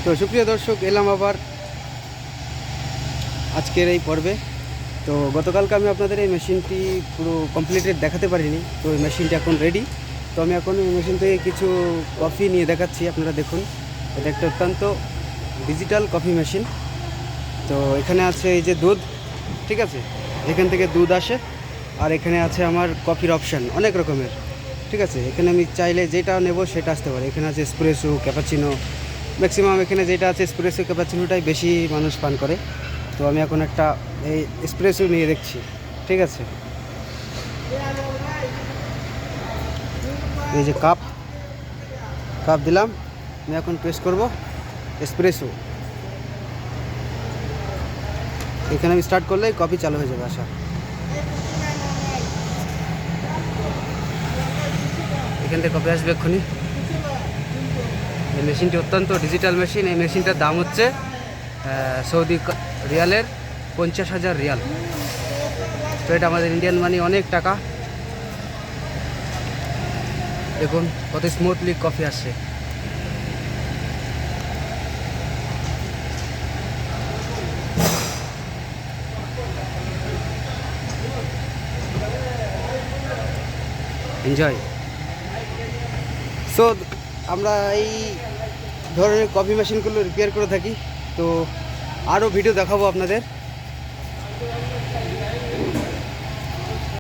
তো সুপ্রিয় দর্শক, এলাম আবার আজকের এই পর্বে। তো গতকালকে আমি আপনাদের এই মেশিনটি পুরো কমপ্লিটেড দেখাতে পারিনি, তো এই মেশিনটি এখন রেডি। তো আমি এখন এই মেশিন থেকে কিছু কফি নিয়ে দেখাচ্ছি, আপনারা দেখুন। এটা একটা অত্যন্ত ডিজিটাল কফি মেশিন। তো এখানে আছে এই যে দুধ, ঠিক আছে, এখান থেকে দুধ আসে। আর এখানে আছে আমার কফির অপশান অনেক রকমের, ঠিক আছে। এখানে আমি চাইলে যেটা নেব সেটা আসতে পারে। এখানে আছে এসপ্রেসো, ক্যাপাচিনো, ম্যাক্সিমাম এখানে যেটা আছে এসপ্রেসো ক্যাপাচিনোটাই বেশি মানুষ পান করে। তো আমি এখন একটা এই এসপ্রেসো নিয়ে দেখছি, ঠিক আছে। এই যে কাপ কাপ দিলাম, আমি এখন প্রেস করব এসপ্রেসো। এখানে আমি স্টার্ট করলেই কফি চালু হয়ে যাবে। আসা এখান থেকে কপি আসবে এক্ষুনি। এই মেশিনটি অত্যন্ত ডিজিটাল মেশিন। এই মেশিনটার দাম হচ্ছে সৌদি রিয়ালের 50,000 রিয়াল। তো এটা আমাদের ইন্ডিয়ান মানি অনেক টাকা। দেখুন কত স্মুথলি কফি আসছে। এনজয়। সো আমরা এই ধরনের কফি মেশিনগুলো রিপেয়ার করে থাকি। তো আরও ভিডিও দেখাবো আপনাদের।